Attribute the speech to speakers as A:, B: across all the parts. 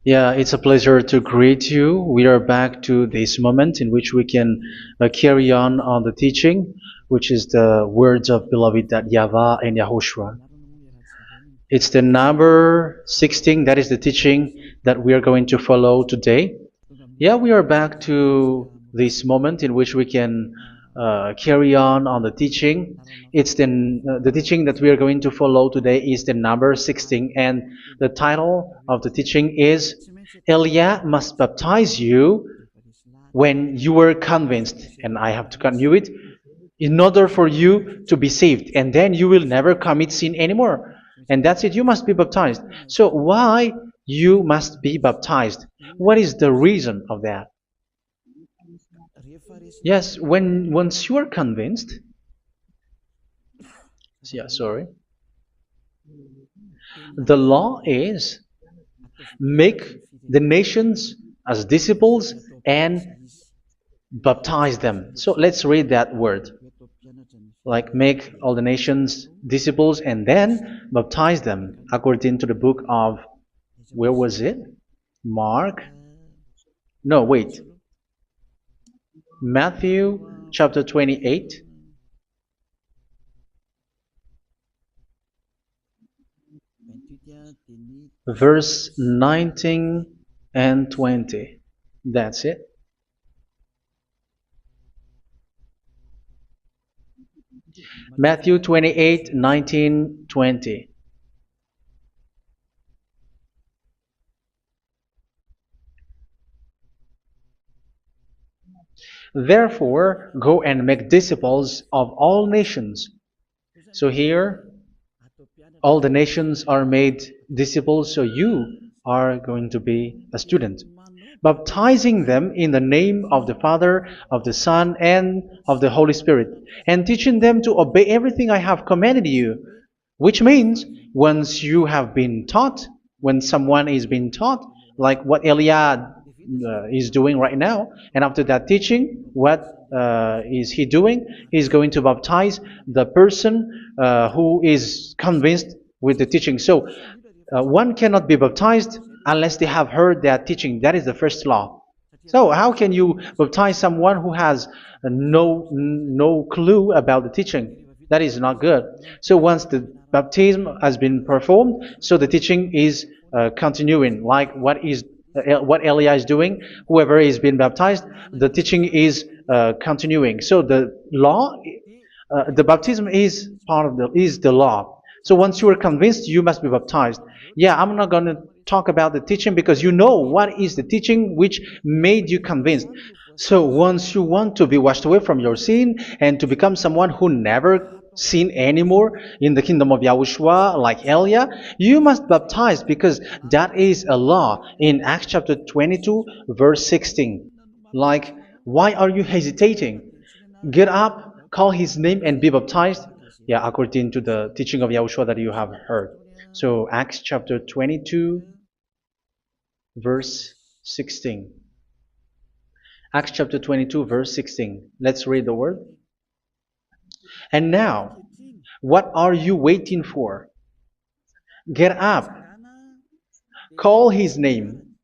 A: Yeah, it's a pleasure to greet you. We are back to this moment in which we can carry on the teaching, which is the words of beloved that YAHVAH and YAHOSHUA. It's the number 16, that is the teaching that we are going to follow today. Yeah, we are back to this moment in which we can carry on the teaching. It's the teaching that we are going to follow today is the number 16, and the title of the teaching is Elia must baptize you when you were convinced, and I have to continue it, in order for you to be saved, and then you will never commit sin anymore. And that's it, you must be baptized. So why you must be baptized? What is the reason of that? Yes, once you are convinced, yeah, sorry, the law is make the nations as disciples and baptize them. So let's read that word. Like make all the nations disciples and then baptize them according to the book of, where was it? Mark? No, wait. Matthew chapter 28. Verse 19 and 20. That's it. Matthew 28, 19, 20. Therefore, go and make disciples of all nations. So here, all the nations are made disciples, so you are going to be a student. Baptizing them in the name of the Father, of the Son, and of the Holy Spirit, and teaching them to obey everything I have commanded you. Which means, once you have been taught, when someone is being taught, like what Elia is doing right now, and after that teaching, what is he doing? He's going to baptize the person who is convinced with the teaching. So one cannot be baptized unless they have heard that teaching. That is the first law. So how can you baptize someone who has no clue about the teaching? That is not good. So once the baptism has been performed, so the teaching is continuing, like what Elia is doing. Whoever is being baptized, the teaching is continuing. So the law, the baptism is part of the law. So once you are convinced, you must be baptized. Yeah, I'm not going to talk about the teaching because you know what is the teaching which made you convinced. So once you want to be washed away from your sin and to become someone who never sin anymore in the kingdom of Yahushua, like Elia, you must baptize because that is a law in Acts chapter 22, verse 16. Like, why are you hesitating? Get up, call his name, and be baptized. Yeah, according to the teaching of Yahushua that you have heard. So Acts chapter 22, verse 16. Acts chapter 22, verse 16. Let's read the word. And now, what are you waiting for? Get up, call his name,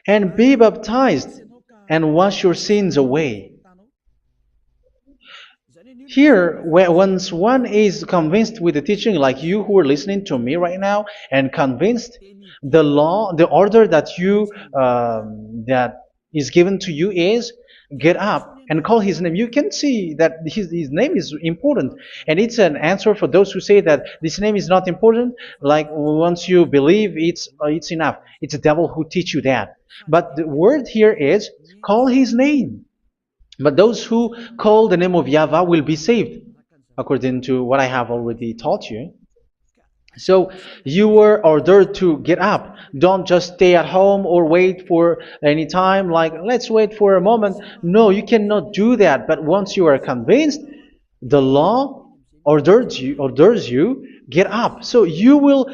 A: and be baptized, and wash your sins away. Here, once one is convinced with the teaching, like you who are listening to me right now, and convinced, the law, the order that that is given to you is get up and call his name. You can see that his name is important, and it's an answer for those who say that this name is not important. Like once you believe, it's enough. It's the devil who teach you that. But the word here is call his name. But those who call the name of YAHVAH will be saved, according to what I have already taught you. So you were ordered to get up. Don't just stay at home or wait for any time, like let's wait for a moment. No, you cannot do that. But once you are convinced, the law orders you get up. So you will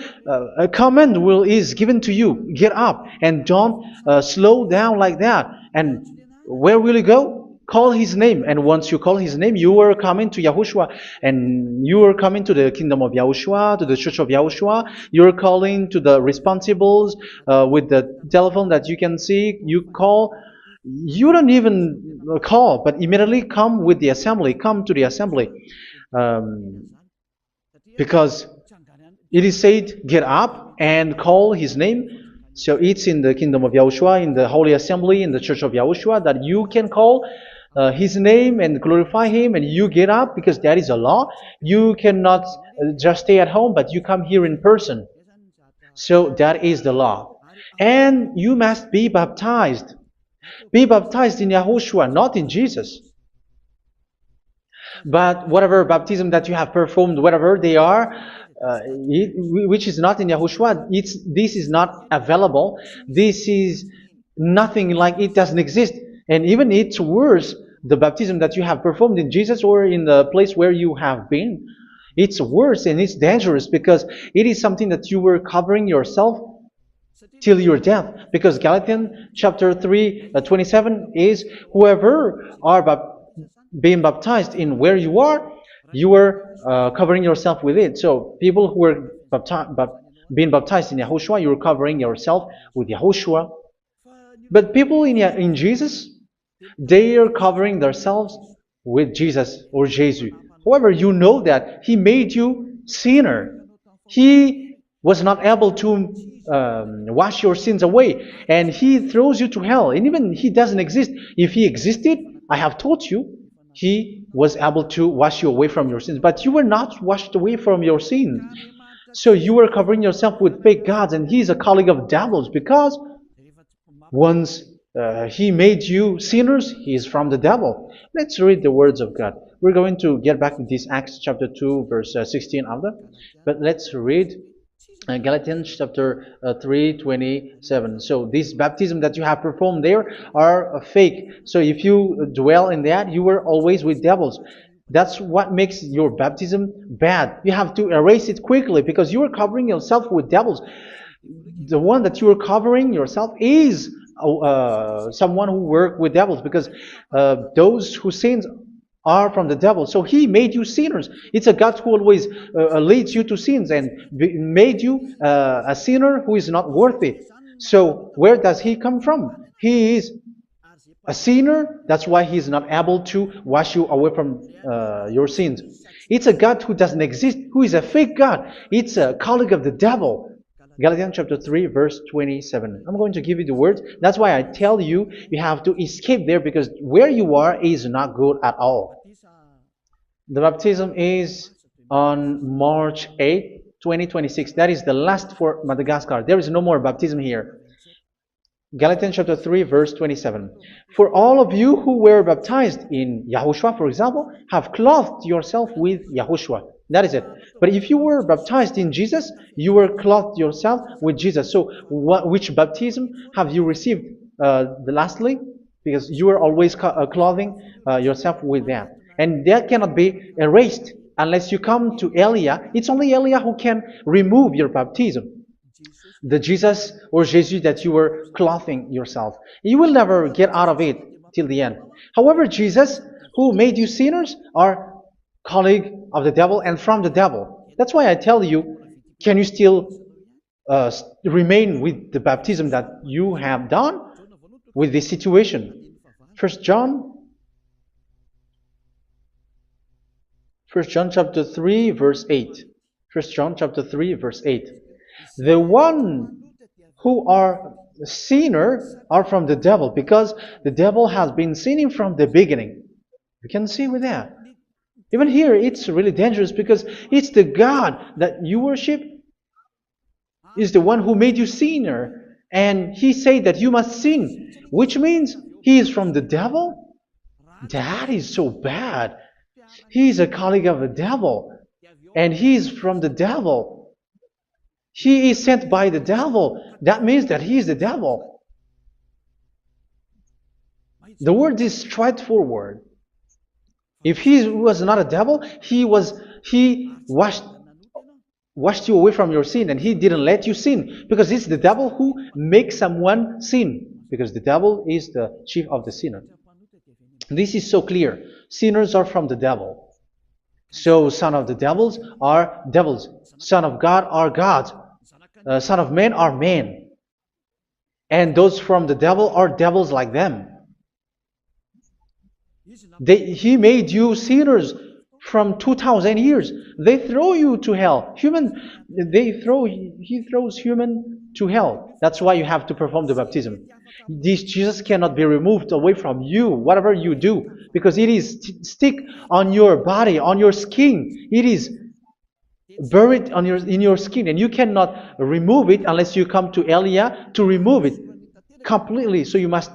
A: a command is given to you, get up, and don't slow down like that. And where will you go? Call his name, and once you call his name, you are coming to Yahushua, and you are coming to the kingdom of Yahushua, to the church of Yahushua. You're calling to the responsibles with the telephone that you can see. You call. You don't even call, but immediately come with the assembly. Come to the assembly, um, because it is said, "Get up and call his name." So it's in the kingdom of Yahushua, in the holy assembly, in the church of Yahushua, that you can call his name and glorify him, and you get up because that is a law. You cannot just stay at home, but you come here in person. So that is the law. And you must be baptized. Be baptized in Yahushua, not in Jesus. But whatever baptism that you have performed, whatever they are, which is not in Yahushua, this is not available. This is nothing, like it doesn't exist. And even it's worse, the baptism that you have performed in Jesus or in the place where you have been, it's worse and it's dangerous because it is something that you were covering yourself till your death. Because Galatians chapter 3, 27 is, whoever are being baptized in where you are covering yourself with it. So people who were being baptized in Yahushua, you're covering yourself with Yahushua. But people in Jesus, they are covering themselves with Jesus or Jesus. However, you know that He made you sinner. He was not able to wash your sins away, and He throws you to hell. And even He doesn't exist. If He existed, I have taught you, He was able to wash you away from your sins. But you were not washed away from your sins. So you were covering yourself with fake gods, and He's a colleague of devils, because once He made you sinners, He is from the devil. Let's read the words of God. We're going to get back to this Acts chapter 2, verse 16 after. But let's read Galatians chapter 3, 27. So this baptism that you have performed there are fake. So if you dwell in that, you were always with devils. That's what makes your baptism bad. You have to erase it quickly because you are covering yourself with devils. The one that you are covering yourself is someone who worked with devils, because those who sin are from the devil. So He made you sinners. It's a God who always leads you to sins and made you a sinner who is not worthy. So where does He come from? He is a sinner. That's why He is not able to wash you away from your sins. It's a God who doesn't exist, who is a fake God. It's a colleague of the devil. Galatians chapter 3, verse 27. I'm going to give you the words. That's why I tell you, you have to escape there, because where you are is not good at all. The baptism is on March 8, 2026. That is the last for Madagascar. There is no more baptism here. Galatians chapter 3, verse 27. For all of you who were baptized in Yahushua, for example, have clothed yourself with Yahushua. That is it. But if you were baptized in Jesus, you were clothed yourself with Jesus. So which baptism have you received lastly? Because you are always clothing yourself with that. And that cannot be erased unless you come to Elia. It's only Elia who can remove your baptism. The Jesus or Jesus that you were clothing yourself. You will never get out of it till the end. However, Jesus, who made you sinners, are colleague of the devil and from the devil. That's why I tell you, can you still remain with the baptism that you have done with this situation? First John chapter 3, verse 8. First John chapter 3, verse 8. The one who are sinner are from the devil, because the devil has been sinning from the beginning. You can see with that. Even here, it's really dangerous, because it's the God that you worship is the one who made you sinner, and He said that you must sin, which means He is from the devil. That is so bad. He is a colleague of the devil, and He is from the devil. He is sent by the devil. That means that He is the devil. The word is straightforward. If He was not a devil, He washed you away from your sin, and He didn't let you sin, because it's the devil who makes someone sin, because the devil is the chief of the sinner. This is so clear. Sinners are from the devil. So son of the devils are devils. Son of God are gods. Son of men are men. And those from the devil are devils like them. He made you sinners from 2,000 years. They throw you to hell. He throws human to hell. That's why you have to perform the baptism. This Jesus cannot be removed away from you, whatever you do, because it is stick on your body, on your skin. It is buried in your skin, and you cannot remove it unless you come to Elia to remove it completely. So you must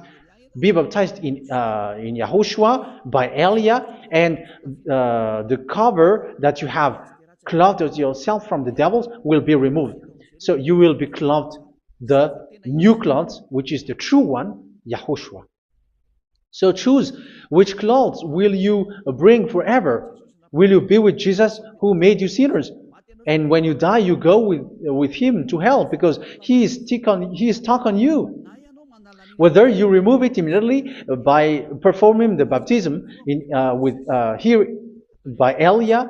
A: be baptized in YAHOSHUA by Elia, and the cover that you have clothed yourself from the devils will be removed. So you will be clothed the new clothes, which is the true one, YAHOSHUA. So choose which clothes will you bring forever. Will you be with Jesus who made you sinners? And when you die, you go with him to hell because he is stuck on you. Whether you remove it immediately by performing the baptism here by Elia,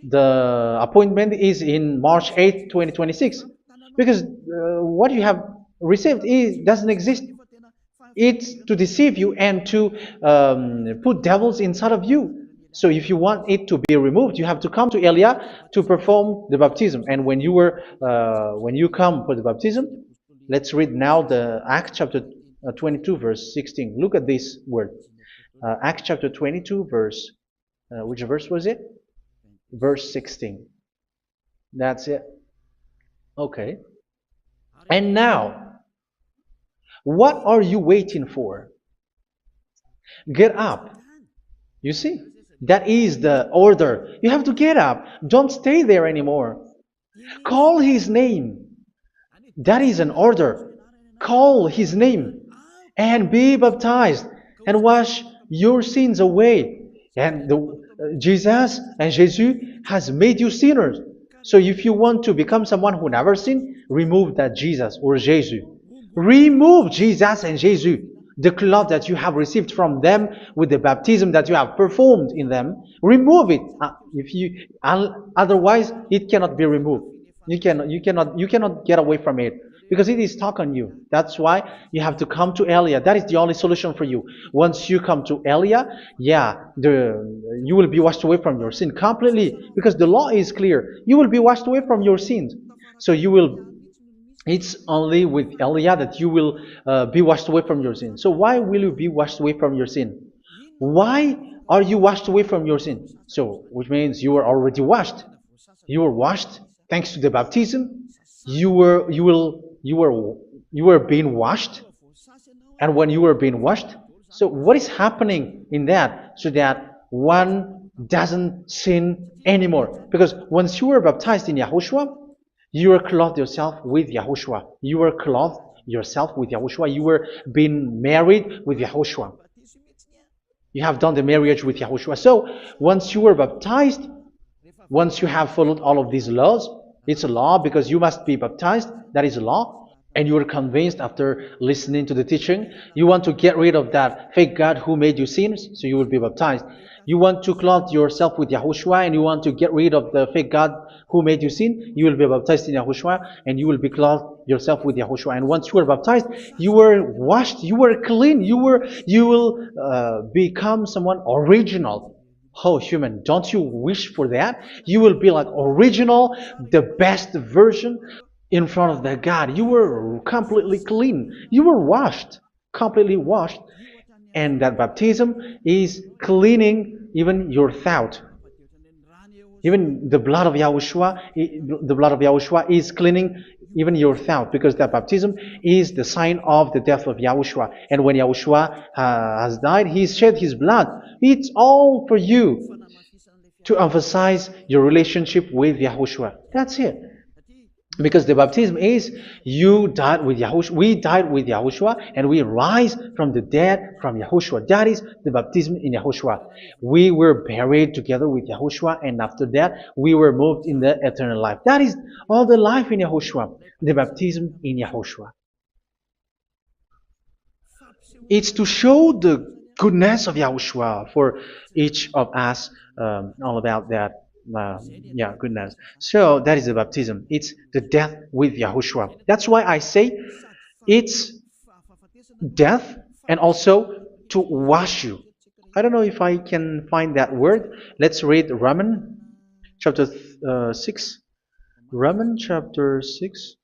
A: the appointment is in March 8, 2026. Because what you have received doesn't exist. It's to deceive you and to put devils inside of you. So if you want it to be removed, you have to come to Elia to perform the baptism. And when you come for the baptism, let's read now the Acts chapter 22 verse 16. Look at this word. Acts chapter 22 verse, which verse was it? Verse 16. That's it. Okay. And now, what are you waiting for? Get up. You see, that is the order. You have to get up. Don't stay there anymore. Call his name. That is an order. Call his name and be baptized and wash your sins away. And Jesus has made you sinners. So if you want to become someone who never sinned, remove that Jesus or Jesus. Remove Jesus and Jesus, the cloth that you have received from them with the baptism that you have performed in them. Remove it. Otherwise, it cannot be removed. You cannot get away from it because it is stuck on you. That's why you have to come to Elia. That is the only solution for you. Once you come to Elia, you will be washed away from your sin completely because the law is clear. You will be washed away from your sins. So it's only with Elia that you will be washed away from your sin. So why will you be washed away from your sin? Why are you washed away from your sin? So, which means you were already washed. You were washed thanks to the baptism. You were being washed. And when you were being washed, so what is happening in that? So that one doesn't sin anymore. Because once you were baptized in YAHOSHUA, you were clothed yourself with YAHOSHUA. You were clothed yourself with YAHOSHUA. You were being married with YAHOSHUA. You have done the marriage with YAHOSHUA. So once you were baptized, once you have followed all of these laws, it's a law because you must be baptized. That is a law. And you are convinced after listening to the teaching, you want to get rid of that fake God who made you sinners, so you will be baptized. You want to clothe yourself with YAHOSHUA and you want to get rid of the fake God who made you sin, you will be baptized in YAHOSHUA and you will be clothed yourself with YAHOSHUA. And once you are baptized, you were washed, you were clean, you will become someone original. Oh, human, don't you wish for that? You will be like original, the best version in front of the God. You were completely clean. You were washed, completely washed. And that baptism is cleaning even your thought. Even the blood of YAHOSHUA is cleaning even your thought, because that baptism is the sign of the death of YAHOSHUA. And when YAHOSHUA has died, he shed his blood. It's all for you to emphasize your relationship with YAHOSHUA. That's it. Because the baptism is you died with YAHOSHUA, we died with YAHOSHUA, and we rise from the dead from YAHOSHUA. That is the baptism in YAHOSHUA. We were buried together with YAHOSHUA, and after that we were moved in the eternal life. That is all the life in YAHOSHUA, the baptism in YAHOSHUA. It's to show the goodness of Yahushua for each of us, all about that. Yeah, goodness. So that is the baptism. It's the death with Yahushua. That's why I say it's death and also to wash you. I don't know if I can find that word. Let's read Romans chapter 6. Romans chapter 6,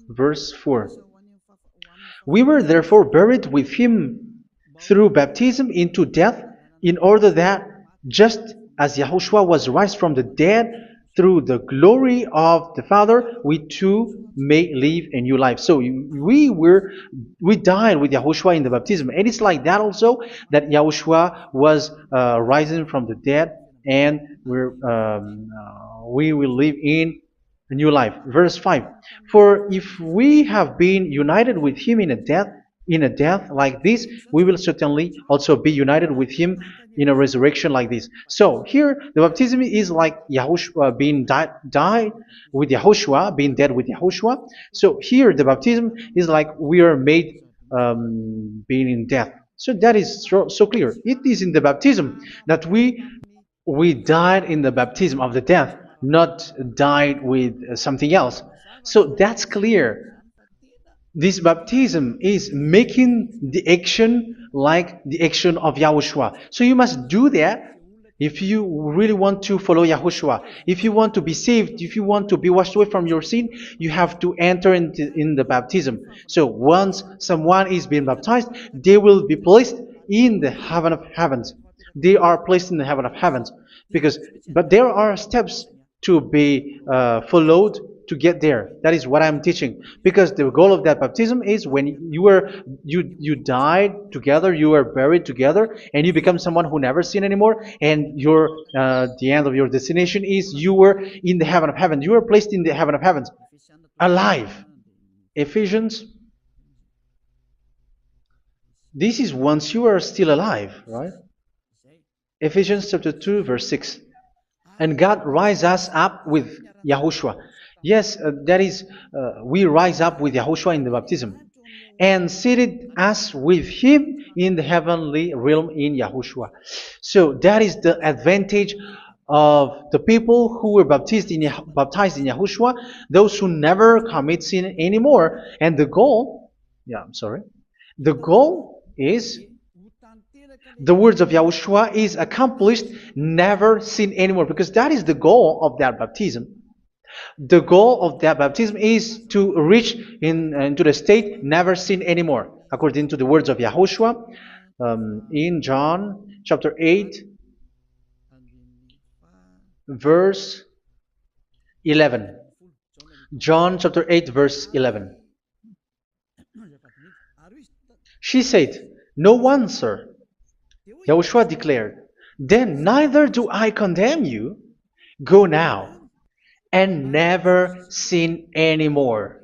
A: verse 4. We were therefore buried with him through baptism into death, in order that, just as Yahushua was raised from the dead through the glory of the Father, we too may live a new life. So we died with Yahushua in the baptism, and it's like that also that Yahushua was rising from the dead, and we will live in a new life. Verse 5. For if we have been united with him in a death like this, we will certainly also be united with him in a resurrection like this. So here the baptism is like Yahushua being died with Yahushua, being dead with Yahushua. So here the baptism is like we are made being in death. So that is so clear. It is in the baptism that we died in the baptism of the death, not died with something else. So that's clear. This baptism is making the action like the action of Yahushua. So you must do that if you really want to follow Yahushua. If you want to be saved, if you want to be washed away from your sin, you have to enter in the baptism. So once someone is being baptized, they will be placed in the heaven of heavens. They are placed in the heaven of heavens, but there are steps to be followed to get there. That is what I'm teaching, because the goal of that baptism is when you died together, you were buried together, and you become someone who never sin anymore, and the end of your destination is you were in the heaven of heaven. You were placed in the heaven of heavens, alive. Ephesians. This is once you are still alive, right? Ephesians chapter 2, verse 6. And God rise us up with Yahushua. Yes, that is, we rise up with Yahushua in the baptism. And seated us with him in the heavenly realm in Yahushua. So that is the advantage of the people who were baptized in Yahushua, those who never commit sin anymore. And the goal, the goal is the words of Yahushua is accomplished, never sin anymore, because that is the goal of that baptism. The goal of that baptism is to reach into the state never sin anymore, according to the words of Yahushua in John chapter 8, verse 11. John chapter 8, verse 11. She said, "No one, sir." Yahushua declared, "Then neither do I condemn you. Go now and never sin anymore."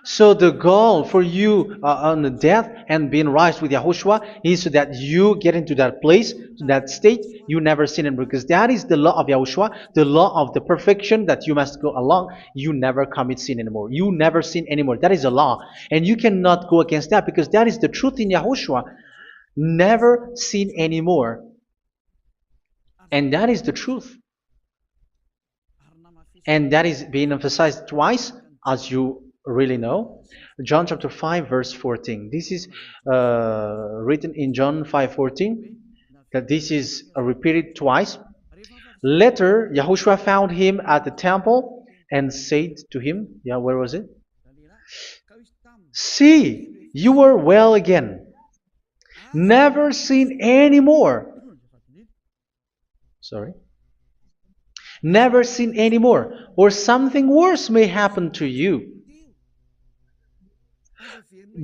A: So the goal for you on the death and being raised with Yahushua is so that you get into that place, that state, you never sin anymore. Because that is the law of Yahushua, the law of the perfection that you must go along. You never commit sin anymore. You never sin anymore. That is a law. And you cannot go against that, because that is the truth in Yahushua. Never sin anymore. And that is the truth. And that is being emphasized twice, as you really know. John chapter 5, verse 14. This is written in John 5:14, that this is repeated twice. Later, Yahushua found him at the temple and said to him, where was it? "See, you are well again. Never sin anymore." Never sin anymore, or something worse may happen to you.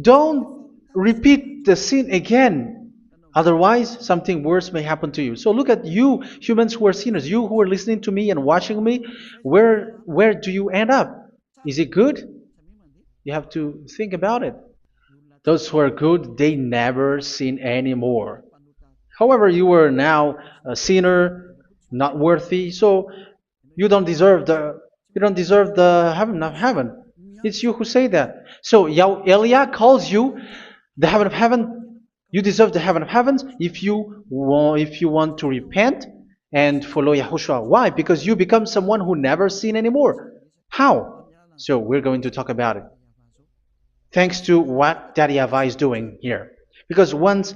A: Don't repeat the sin again. Otherwise, something worse may happen to you. So look at you, humans who are sinners, you who are listening to me and watching me. Where do you end up? Is it good? You have to think about it. Those who are good, they never sin anymore. However, you are now a sinner, not worthy, so you don't deserve the heaven of heaven. It's you who say that. So Eliah calls you the heaven of heaven You deserve the heaven of heavens if you want to repent and follow Yahushua. Why? Because you become someone who never sin anymore. How? So we're going to talk about it. Thanks to what Daddy YAHVAH is doing here. Because once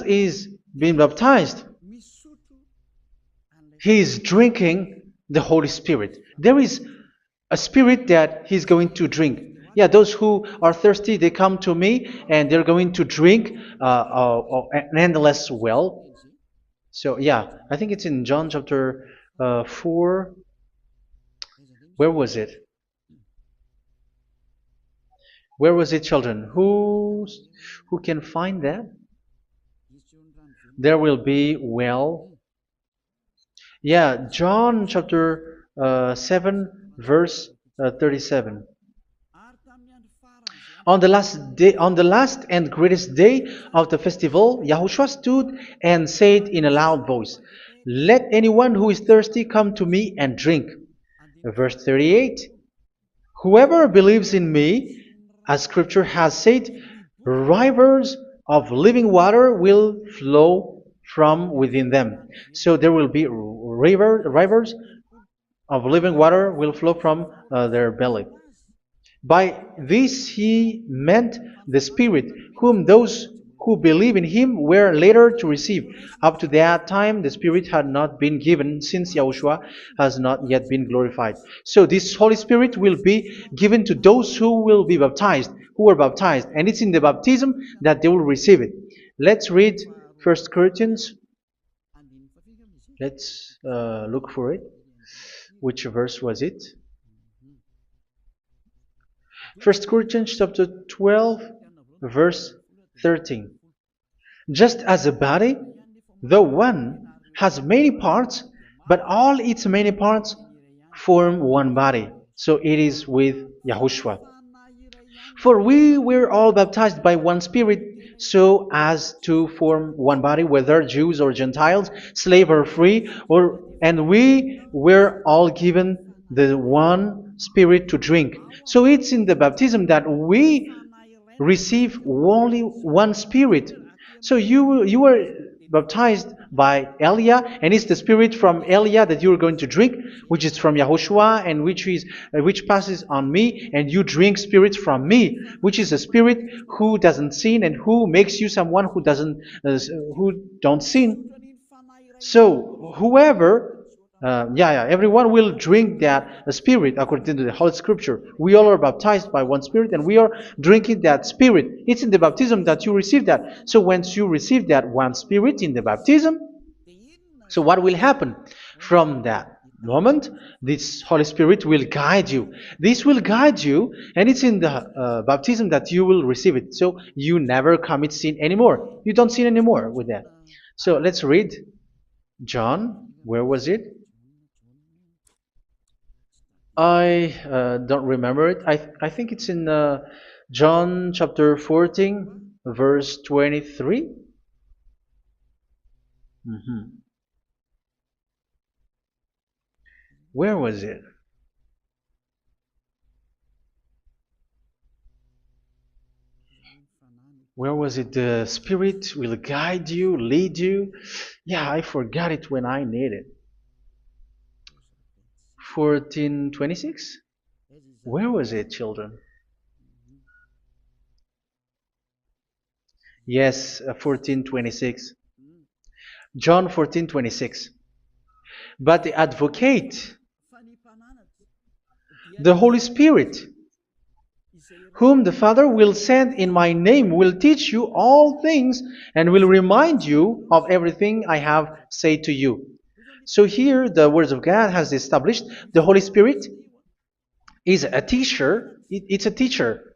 A: he's been baptized, he is drinking the Holy Spirit. There is a spirit that he's going to drink. Yeah, those who are thirsty, they come to me and they're going to drink an endless well. So yeah, I think it's in John chapter 4. Where was it? Where was it, children? Who can find that? There will be well. Yeah, John chapter 7, verse 37. On the last and greatest day of the festival, Yahushua stood and said in a loud voice, "Let anyone who is thirsty come to me and drink." Verse 38, "Whoever believes in me, as scripture has said, rivers of living water will flow from within them." So there will be rivers of living water will flow from their belly. By this he meant the Spirit, whom those who believe in him were later to receive. Up to that time, the Spirit had not been given, since Yahushua has not yet been glorified. So this Holy Spirit will be given to those who will be baptized, who are baptized, and it's in the baptism that they will receive it. Let's read 1 Corinthians. Let's look for it. Which verse was it? 1 Corinthians chapter 12, verse 13. Just as a body, though one, has many parts, but all its many parts form one body. So it is with Yahushua. For we were all baptized by one Spirit, so as to form one body, whether Jews or Gentiles, slave or free, and we were all given the one Spirit to drink. So it's in the baptism that we receive only one Spirit. So you were baptized by Elia, and it's the Spirit from Elia that you are going to drink, which is from Yahushua, and which passes on me, and you drink Spirit from me, which is a Spirit who doesn't sin and who makes you someone who don't sin. So whoever, everyone will drink that Spirit according to the Holy Scripture. We all are baptized by one Spirit, and we are drinking that Spirit. It's in the baptism that you receive that. So once you receive that one Spirit in the baptism, so what will happen from that moment? This Holy Spirit will guide you. This will guide you, and it's in the baptism that you will receive it. So you never commit sin anymore. You don't sin anymore with that. So let's read John. Where was it? I don't remember it. I think it's in John chapter 14, verse 23. Where was it? Where was it? The Spirit will guide you, lead you. Yeah, I forgot it when I need it. 14:26? Where was it, children? Yes, 14:26. John 14:26. But the Advocate, the Holy Spirit, whom the Father will send in my name, will teach you all things and will remind you of everything I have said to you. So here the Word of God has established the Holy Spirit is a teacher. It's a teacher.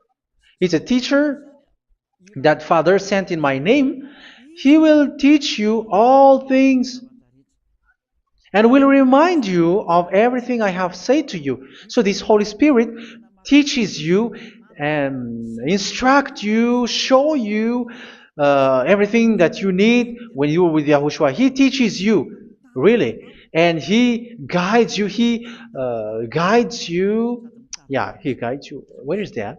A: It's a teacher that Father sent in my name. He will teach you all things and will remind you of everything I have said to you. So this Holy Spirit teaches you and instruct you, show you everything that you need when you are with Yahushua. He teaches you, really. And He guides you. He guides you. Yeah, He guides you. Where is that?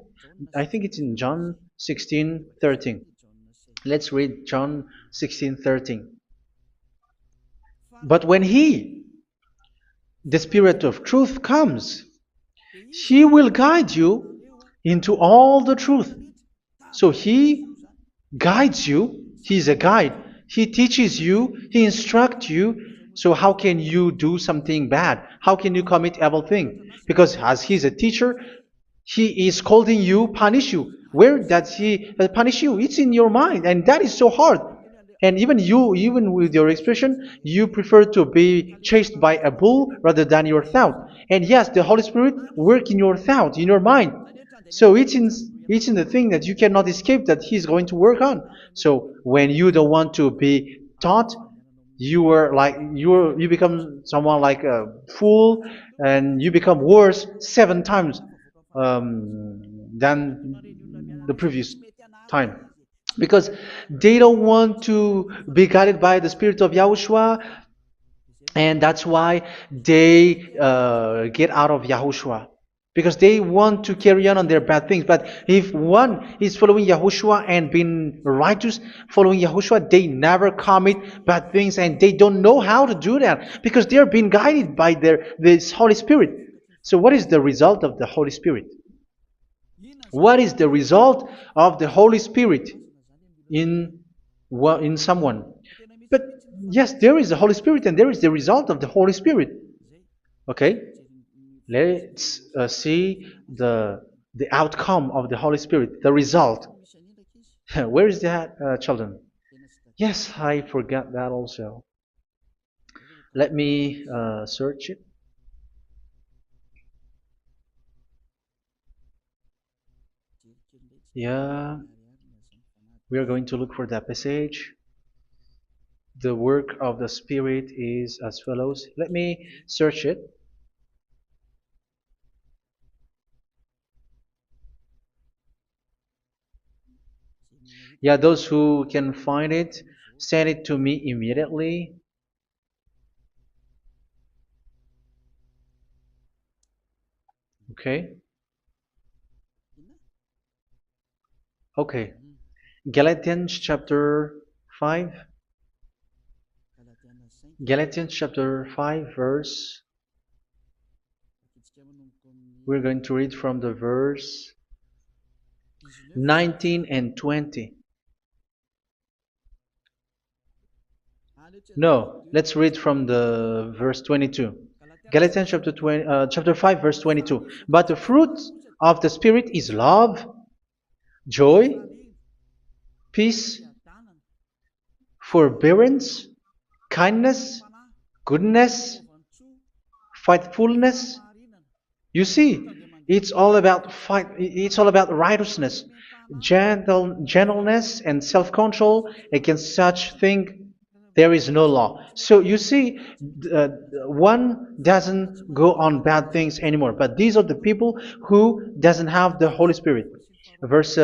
A: I think it's in John 16:13. Let's read John 16:13. But when He, the Spirit of truth, comes, He will guide you into all the truth. So He guides you. He's a guide. He teaches you. He instructs you. So how can you do something bad? How can you commit evil thing? Because as He's a teacher, He is scolding you, punish you. Where does He punish you? It's in your mind, and that is so hard. And even you, even with your expression, you prefer to be chased by a bull rather than your thought. And yes, the Holy Spirit work in your thought, in your mind. So it's in the thing that you cannot escape that He's going to work on. So when you don't want to be taught, you become someone like a fool, and you become worse 7 times than the previous time, because they don't want to be guided by the Spirit of Yahushua, and that's why they get out of Yahushua, because they want to carry on their bad things. But if one is following Yahushua and being righteous, following Yahushua, they never commit bad things, and they don't know how to do that because they are being guided by this Holy Spirit. So what is the result of the Holy Spirit? What is the result of the Holy Spirit in someone? But yes, there is the Holy Spirit, and there is the result of the Holy Spirit. Okay, let's see the outcome of the Holy Spirit, the result. Where is that, children? Yes, I forgot that also. Let me search it. Yeah, we are going to look for that passage. The work of the Spirit is as follows. Let me search it. Yeah, those who can find it, send it to me immediately. Okay. Okay. Galatians chapter 5. Galatians chapter 5 verse. We're going to read from the verse 19 and 20. No, let's read from the verse 22. Galatians chapter 5 verse 22. But the fruit of the Spirit is love, joy, peace, forbearance, kindness, goodness, faithfulness. You see, it's all about fight. It's all about righteousness, gentleness, and self-control. Against such thing, there is no law. So you see, one doesn't go on bad things anymore. But these are the people who doesn't have the Holy Spirit. Verse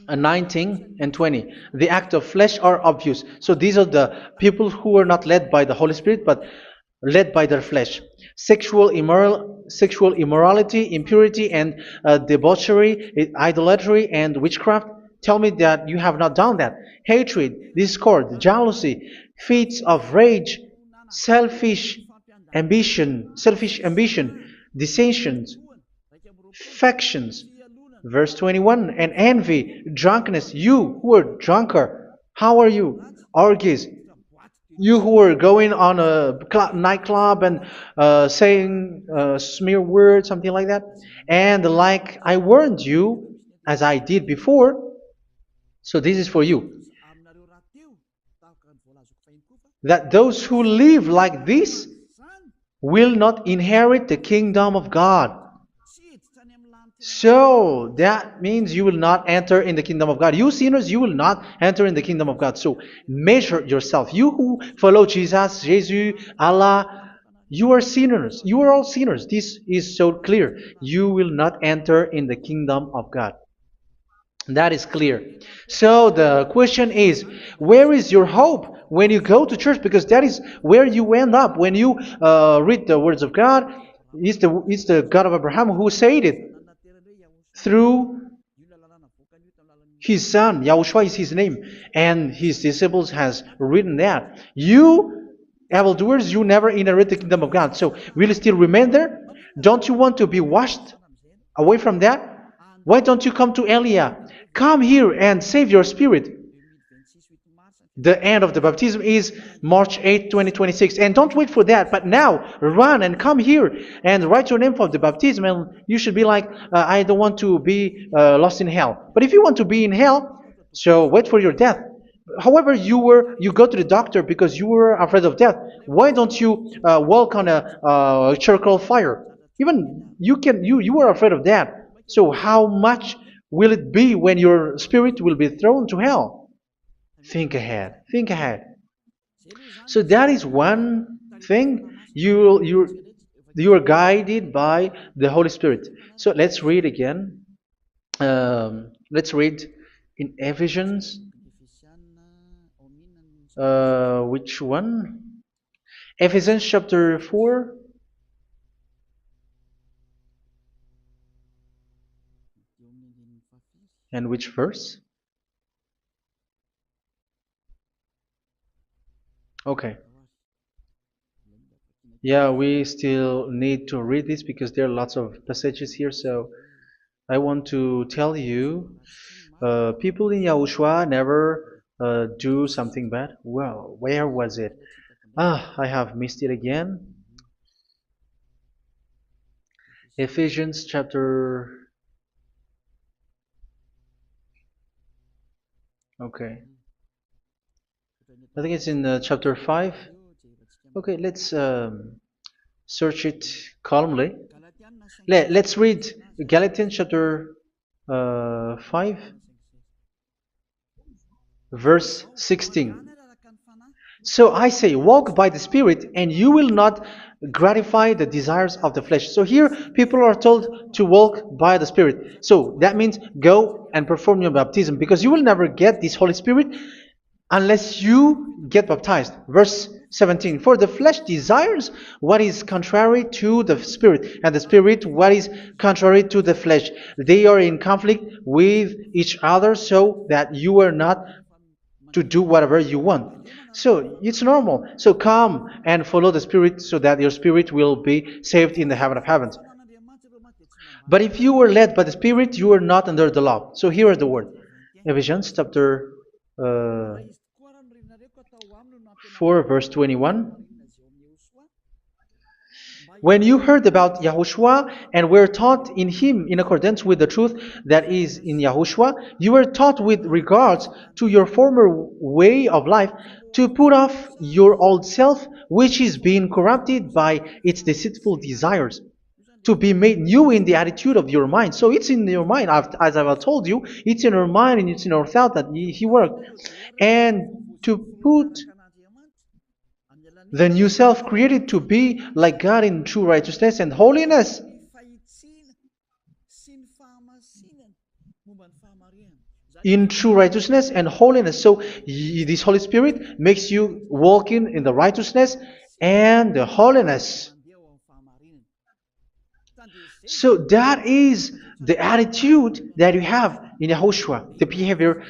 A: 19 and 20. The act of flesh are obvious. So these are the people who are not led by the Holy Spirit, but led by their flesh. Sexual immorality, impurity, and debauchery, idolatry, and witchcraft. Tell me that you have not done that. Hatred, discord, jealousy, fits of rage, selfish ambition, dissensions, factions. Verse 21, and envy, drunkenness. You who are drunkard, how are you? Orgies. You who are going on a nightclub and saying smear words, something like that. And like I warned you, as I did before, so this is for you. That those who live like this will not inherit the kingdom of God. So that means you will not enter in the kingdom of God. You sinners, you will not enter in the kingdom of God. So measure yourself. You who follow Jesus, Allah, you are sinners. You are all sinners. This is so clear. You will not enter in the kingdom of God. That is clear. So the question is, where is your hope when you go to church? Because that is where you end up when you read the words of God. It's the God of Abraham who said it. Through His son, Yahushua is his name, and his disciples has written that. You, evildoers, you never inherit the kingdom of God. So, will you still remain there? Don't you want to be washed away from that? Why don't you come to Elia? Come here and save your spirit. The end of the baptism is March 8th, 2026. And don't wait for that, but now run and come here and write your name for the baptism. And you should be like, I don't want to be lost in hell. But if you want to be in hell, so wait for your death. However, you go to the doctor because you were afraid of death. Why don't you walk on a charcoal fire? Even you were afraid of that. So how much will it be when your spirit will be thrown to hell? Think ahead. Think ahead. So that is one thing. You are guided by the Holy Spirit. So let's read again. Let's read in Ephesians. Which one? Ephesians chapter 4. And which verse? Okay. Yeah, we still need to read this because there are lots of passages here. So I want to tell you, people in Yahushua never do something bad. Well, where was it? I have missed it again. Ephesians chapter. Okay. I think it's in chapter 5. Okay, let's search it calmly. Let's read Galatians chapter 5, verse 16. So I say, walk by the Spirit, and you will not gratify the desires of the flesh. So here, people are told to walk by the Spirit. So that means go and perform your baptism, because you will never get this Holy Spirit unless you get baptized. Verse 17. For the flesh desires what is contrary to the Spirit, and the Spirit what is contrary to the flesh. They are in conflict with each other, so that you are not to do whatever you want. So it's normal. So come and follow the Spirit so that your spirit will be saved in the heaven of heavens. But if you were led by the Spirit, you are not under the law. So here is the word. Ephesians chapter 4 verse 21. When you heard about Yahushua and were taught in him in accordance with the truth that is in Yahushua, you were taught with regards to your former way of life to put off your old self, which is being corrupted by its deceitful desires, to be made new in the attitude of your mind. So it's in your mind, as I've told you, it's in your mind and it's in your thought that he worked. And to put the new self created to be like God in true righteousness and holiness. In true righteousness and holiness. So this Holy Spirit makes you walk in the righteousness and the holiness. So that is the attitude that you have in Yahushua, the behavior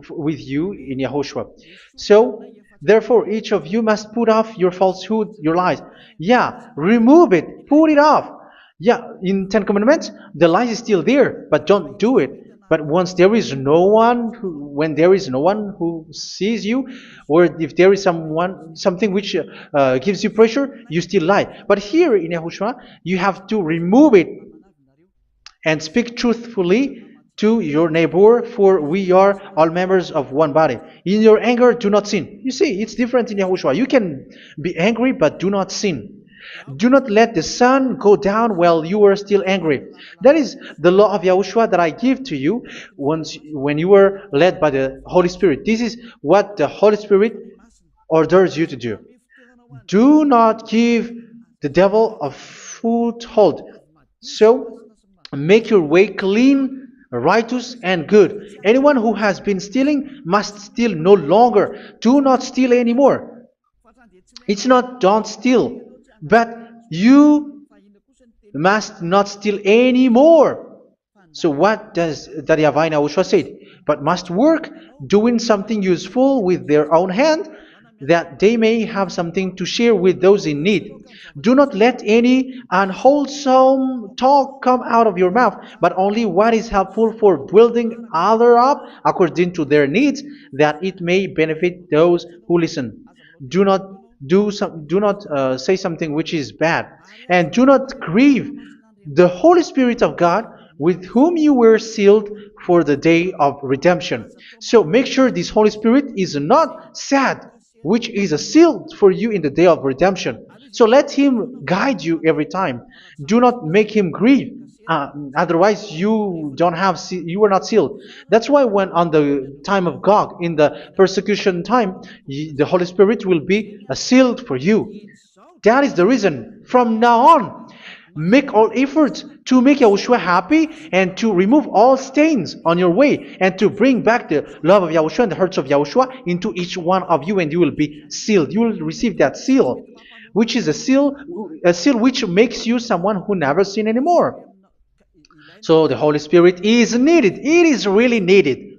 A: with you in Yahushua. So therefore, each of you must put off your falsehood, your lies. Yeah, remove it, put it off. Yeah, in Ten Commandments, the lies is still there, but don't do it. But once there is no one, when there is no one who sees you, or if there is something which gives you pressure, you still lie. But here in Yahushua, you have to remove it and speak truthfully to your neighbor, for we are all members of one body. In your anger, do not sin. You see, it's different in Yahushua. You can be angry, but do not sin. Do not let the sun go down while you are still angry. That is the law of Yahushua that I give to you when you were led by the Holy Spirit. This is what the Holy Spirit orders you to do. Do not give the devil a foothold. So, make your way clean, righteous, and good. Anyone who has been stealing must steal no longer. Do not steal anymore. It's not don't steal, but you must not steal anymore. So what does Daddy Yahweh Yahushua said? But must work doing something useful with their own hand, that they may have something to share with those in need. Do not let any unwholesome talk come out of your mouth, but only what is helpful for building others up according to their needs, that it may benefit those who listen. Do not do not say something which is bad, and do not grieve the Holy Spirit of God, with whom you were sealed for the day of redemption. So make sure this Holy Spirit is not sad, which is a seal for you in the day of redemption. So let him guide you every time. Do not make him grieve. Otherwise, you don't have you are not sealed. That's why when on the time of God, in the persecution time, the Holy Spirit will be a sealed for you. That is the reason. From now on, make all efforts to make Yahushua happy and to remove all stains on your way and to bring back the love of Yahushua and the hearts of Yahushua into each one of you, and you will be sealed. You will receive that seal, which is a seal which makes you someone who never sin anymore. So the Holy Spirit is needed. It is really needed.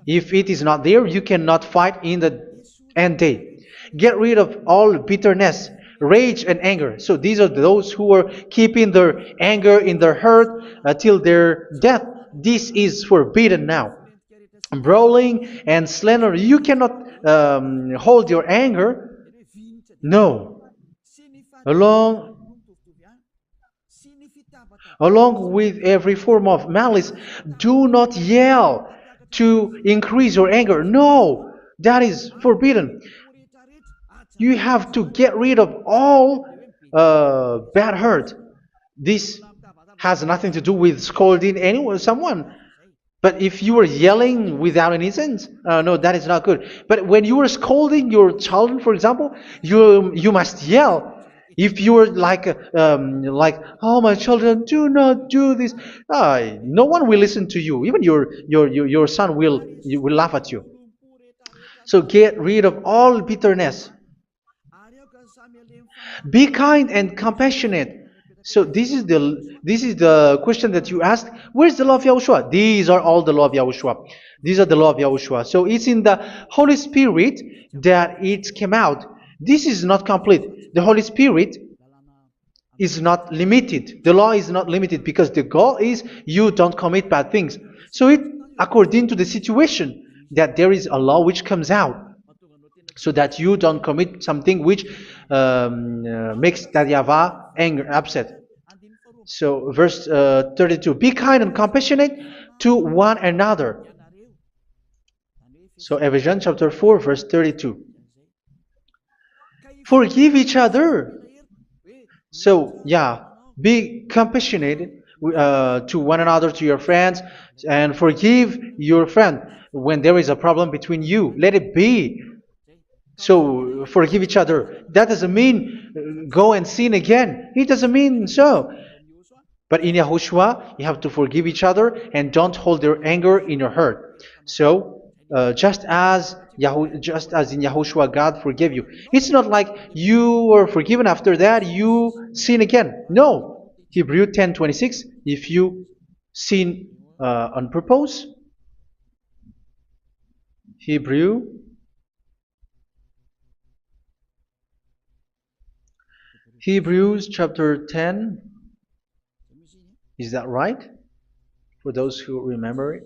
A: If it is not there, you cannot fight in the end day. Get rid of all bitterness, rage, and anger. So these are those who are keeping their anger in their heart till their death. This is forbidden now. Brawling and slander. You cannot hold your anger. No. Along Along with every form of malice, do not yell to increase your anger. No, that is forbidden. You have to get rid of all bad hurt. This has nothing to do with scolding anyone, someone. But if you are yelling without any sense, no, that is not good. But when you are scolding your children, for example, you must yell. If you are like, oh my children, do not do this, no one will listen to you. Even your son will laugh at you. So get rid of all bitterness. Be kind and compassionate. So this is the question that you asked. Where's the law of Yahushua? These are all the law of Yahushua. These are the law of Yahushua. So it's in the Holy Spirit that it came out. This is not complete. The Holy Spirit is not limited. The law is not limited because the goal is you don't commit bad things. So it according to the situation that there is a law which comes out, so that you don't commit something which makes that YAHVAH anger, upset. So verse 32, be kind and compassionate to one another. So Ephesians chapter 4 verse 32. Forgive each other. So yeah, be compassionate to one another, to your friends, and forgive your friend when there is a problem between you. Let it be. So forgive each other. That doesn't mean go and sin again. It doesn't mean so. But in Yahushua, you have to forgive each other and don't hold your anger in your heart. So just as in Yahushua, God forgave you. It's not like you were forgiven after that you sin again. No. Hebrew 10:26. If you sin on purpose, Hebrews chapter 10. Is that right? For those who remember it.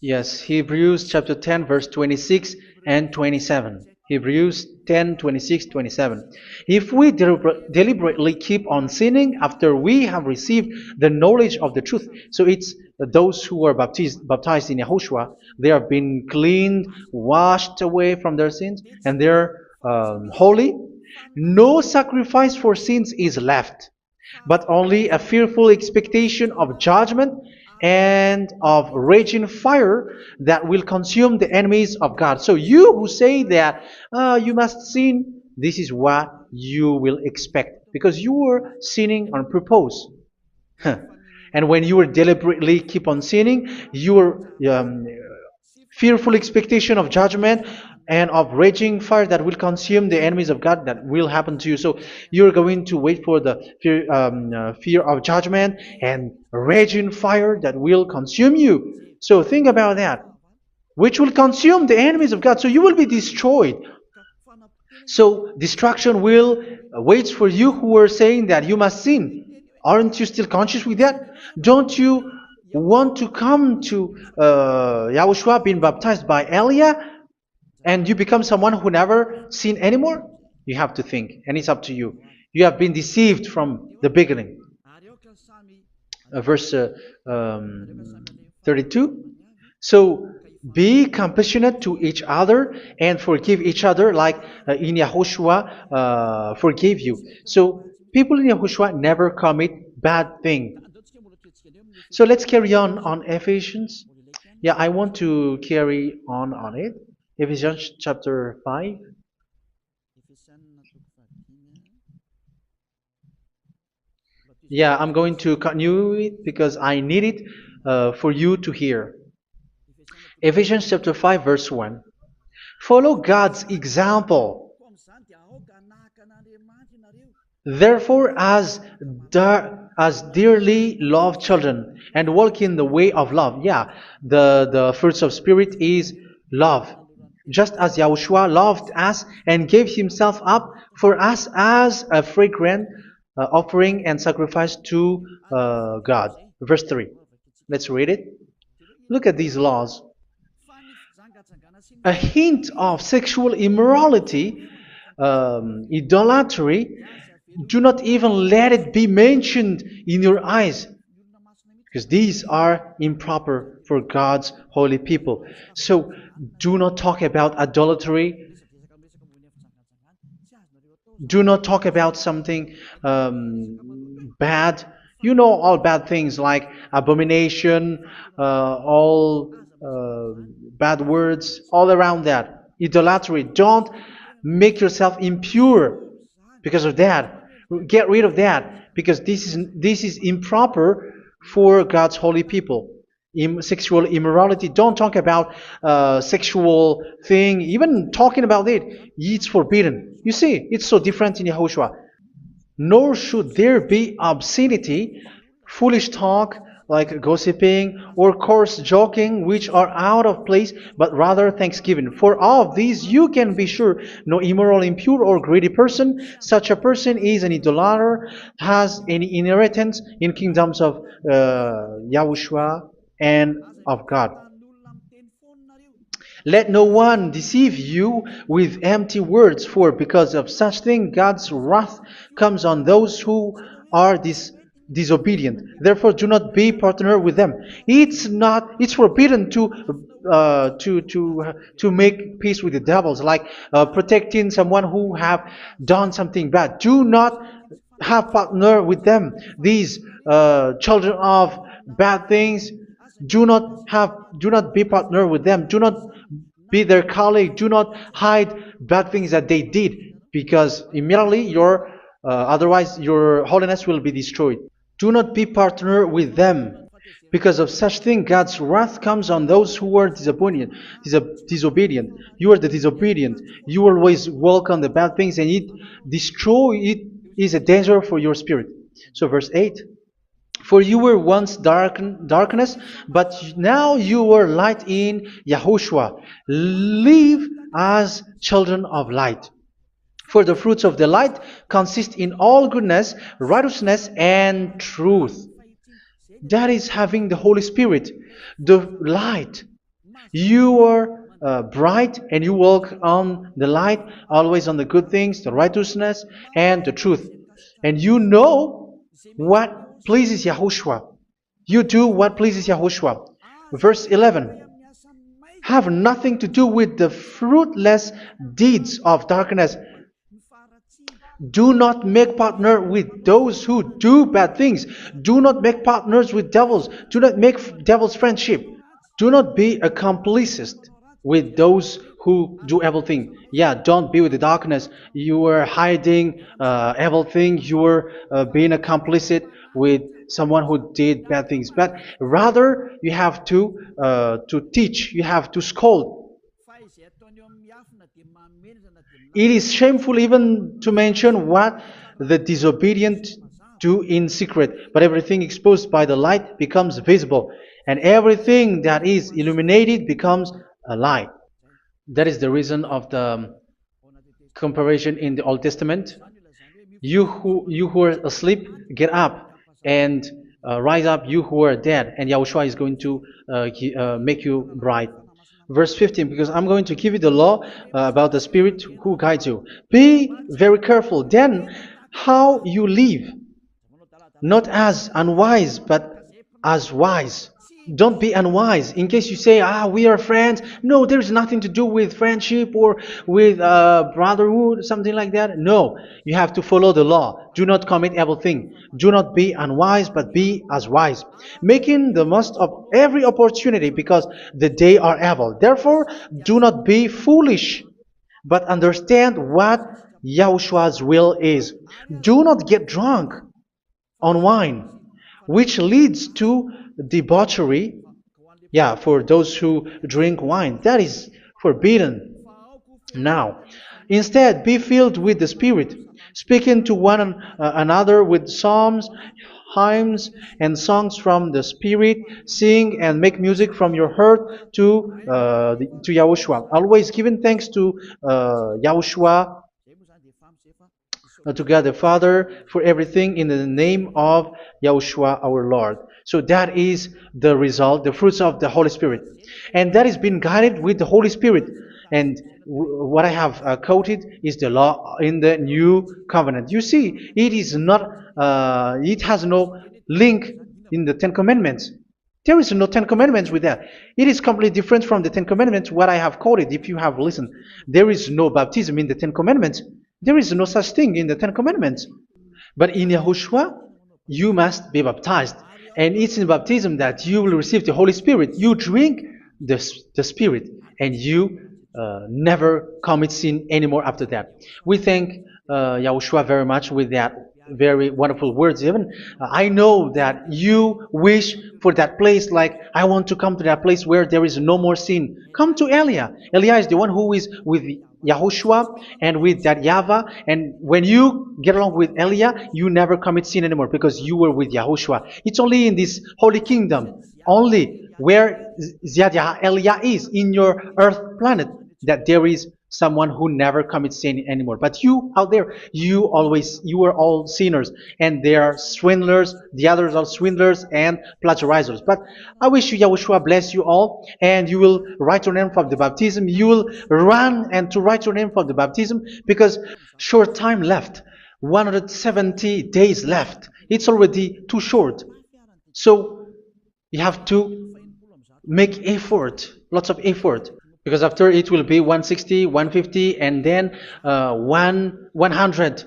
A: Yes, Hebrews chapter 10 verse 26 and 27. Hebrews 10, 26, 27. If we deliberately keep on sinning after we have received the knowledge of the truth, so it's those who are baptized in Yahushua, they have been cleaned, washed away from their sins, and they're holy. No sacrifice for sins is left, but only a fearful expectation of judgment and of raging fire that will consume the enemies of God. So you who say that you must sin, this is what you will expect, because you were sinning on purpose. And when you deliberately keep on sinning, your fearful expectation of judgment and of raging fire that will consume the enemies of God that will happen to you. So you're going to wait for the fear of judgment and raging fire that will consume you. So think about that, which will consume the enemies of God. So you will be destroyed. So destruction will wait for you who were saying that you must sin. Aren't you still conscious with that? Don't you want to come to Yahushua being baptized by Elia and you become someone who never sin anymore? You have to think, and it's up to you. You have been deceived from the beginning. Verse 32. So be compassionate to each other and forgive each other like in Yahushua forgave you. So people in Yahushua never commit bad thing. So let's carry on Ephesians. Yeah, I want to carry on it. Ephesians chapter 5. Yeah, I'm going to continue it because I need it for you to hear. Ephesians chapter 5 verse 1. Follow God's example. Therefore, as dearly loved children, and walk in the way of love. Yeah, the fruits of spirit is love. Just as Yahushua loved us and gave himself up for us as a fragrant offering and sacrifice to God. Verse 3. Let's read it. Look at these laws. A hint of sexual immorality, idolatry, do not even let it be mentioned in your eyes, because these are improper for God's holy people. So do not talk about idolatry. Do not talk about something bad. You know all bad things like abomination, all bad words, all around that. Idolatry. Don't make yourself impure because of that. Get rid of that because this is improper for God's holy people. Sexual immorality. Don't talk about sexual thing. Even talking about it's forbidden. You see, it's so different in Yahushua. Nor should there be obscenity, foolish talk like gossiping or coarse joking, which are out of place, but rather thanksgiving. For of these you can be sure: no immoral, impure, or greedy person, such a person is an idolater, has any inheritance in kingdoms of Yahushua and of God. Let no one deceive you with empty words, for because of such thing God's wrath comes on those who are disobedient. Therefore, do not be partner with them. It's forbidden to make peace with the devils, like protecting someone who have done something bad. Do not have partner with them. These children of bad things. Do not be partner with them. Do not be their colleague. Do not hide bad things that they did, because immediately otherwise your holiness will be destroyed. Do not be partner with them. Because of such thing, God's wrath comes on those who are disobedient. Disobedient. You are the disobedient. You always walk on the bad things, and it is a danger for your spirit. So verse 8. For you were once darkness, but now you are light in Yahushua. Live as children of light. For the fruits of the light consist in all goodness, righteousness, and truth. That is having the Holy Spirit, the light. You are bright and you walk on the light, always on the good things, the righteousness, and the truth. And you know what pleases Yahushua. You do what pleases Yahushua. Verse 11. Have nothing to do with the fruitless deeds of darkness. Do not make partner with those who do bad things. Do not make partners with devils. Do not make devils friendship. Do not be accomplices with those who do evil things. Yeah, don't be with the darkness. You are hiding evil things. You are being complicit with someone who did bad things. But rather, you have to teach. You have to scold. It is shameful even to mention what the disobedient do in secret, but everything exposed by the light becomes visible, and everything that is illuminated becomes a light. That is the reason of the comparison in the Old Testament. You who are asleep, get up and rise up, you who are dead, and Yahushua is going to make you bright. Verse 15, because I'm going to give you the law about the Spirit who guides you. Be very careful then how you live, not as unwise, but as wise. Don't be unwise. In case you say, we are friends. No, there's nothing to do with friendship or with brotherhood, something like that. No, you have to follow the law. Do not commit evil thing. Do not be unwise, but be as wise, making the most of every opportunity, because the day are evil. Therefore, do not be foolish, but understand what Yahushua's will is. Do not get drunk on wine, which leads to debauchery. Yeah, for those who drink wine, that is forbidden now. Instead, be filled with the Spirit, speaking to one another with psalms, hymns, and songs from the Spirit. Sing and make music from your heart to Yahushua, always giving thanks to Yahushua, to God the Father, for everything in the name of Yahushua our Lord. So that is the result, the fruits of the Holy Spirit. And that is being guided with the Holy Spirit. And what I have quoted is the law in the new covenant. You see, it is not, it has no link in the Ten Commandments. There is no Ten Commandments with that. It is completely different from the Ten Commandments, what I have quoted, if you have listened. There is no baptism in the Ten Commandments. There is no such thing in the Ten Commandments. But in Yahushua, you must be baptized. And it's in baptism that you will receive the Holy Spirit. You drink the Spirit, and you never commit sin anymore after that. We thank Yahushua very much with that very wonderful words. Even I know that you wish for that place, like, I want to come to that place where there is no more sin. Come to Elia. Elia is the one who is with Yahushua and with that YAHVAH, and when you get along with Elia, you never commit sin anymore because you were with Yahushua. It's only in this holy kingdom, only where Elia is, in your earth planet, that there is someone who never commits sin anymore. But you out there, you are all sinners, and they are swindlers. The others are swindlers and plagiarizers. But I wish you, Yahushua, bless you all, and you will write your name for the baptism. You will run and to write your name for the baptism, because short time left, 170 days left. It's already too short. So you have to make effort, lots of effort. Because after it will be 160, 150, and then 100.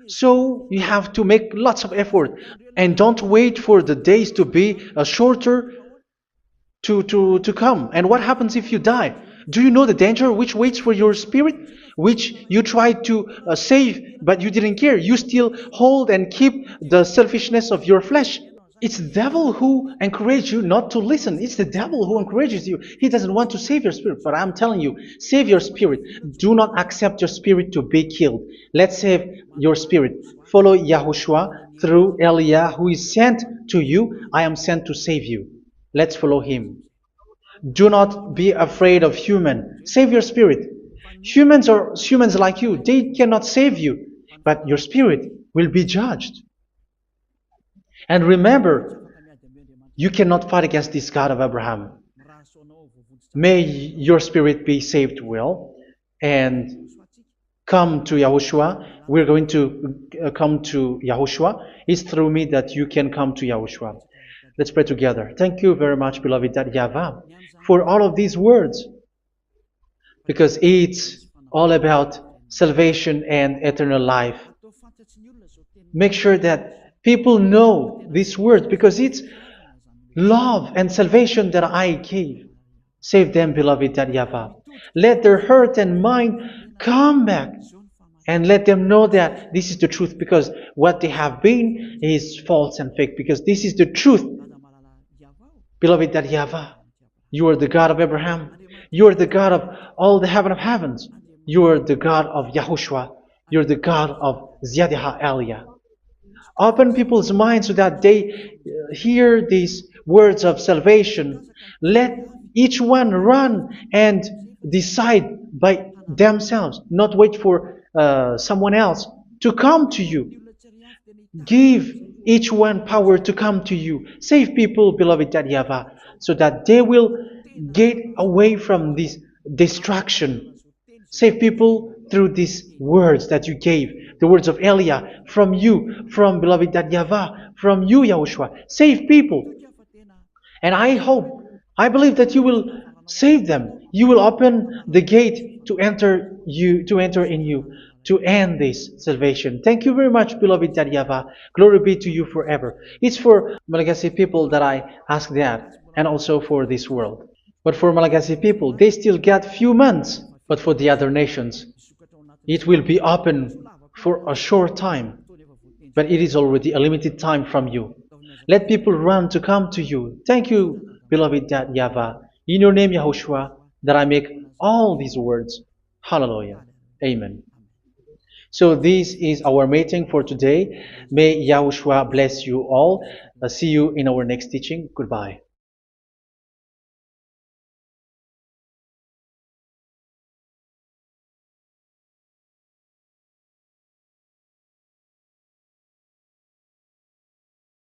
A: So you have to make lots of effort. And don't wait for the days to be shorter to come. And what happens if you die? Do you know the danger which waits for your spirit? Which you tried to save, but you didn't care. You still hold and keep the selfishness of your flesh. It's the devil who encourages you not to listen. It's the devil who encourages you. He doesn't want to save your spirit. But I'm telling you, save your spirit. Do not accept your spirit to be killed. Let's save your spirit. Follow Yahushua through Elia, who is sent to you. I am sent to save you. Let's follow him. Do not be afraid of human. Save your spirit. Humans are humans like you. They cannot save you. But your spirit will be judged. And remember, you cannot fight against this God of Abraham. May your spirit be saved well and come to Yahushua. We're going to come to Yahushua. It's through me that you can come to Yahushua. Let's pray together. Thank you very much, beloved YAHVAH, for all of these words, because it's all about salvation and eternal life. Make sure that people know these words, because it's love and salvation that I gave. Save them, beloved YAHVAH. Let their heart and mind come back, and let them know that this is the truth, because what they have been is false and fake, because this is the truth. Beloved YAHVAH, you are the God of Abraham. You are the God of all the heaven of heavens. You are the God of Yahushua. You're the God of Ziyadha Aliyah. Open people's minds so that they hear these words of salvation. Let each one run and decide by themselves, not wait for someone else to come to you. Give each one power to come to you. Save people, beloved Yahavah, so that they will get away from this distraction. Save people through these words that you gave, the words of Elia, from you, from beloved Yahavah, from you, Yahushua. Save people. And I believe that you will save them. You will open the gate to enter in you, to end this salvation. Thank you very much, beloved Yahavah. Glory be to you forever. It's for Malagasy people that I ask that, and also for this world. But for Malagasy people, they still get few months. But for the other nations, it will be open for a short time. But it is already a limited time from you. Let people run to come to you. Thank you, beloved Yahavah. In your name, Yahushua, that I make all these words. Hallelujah. Amen. So this is our meeting for today. May Yahushua bless you all. See you in our next teaching. Goodbye.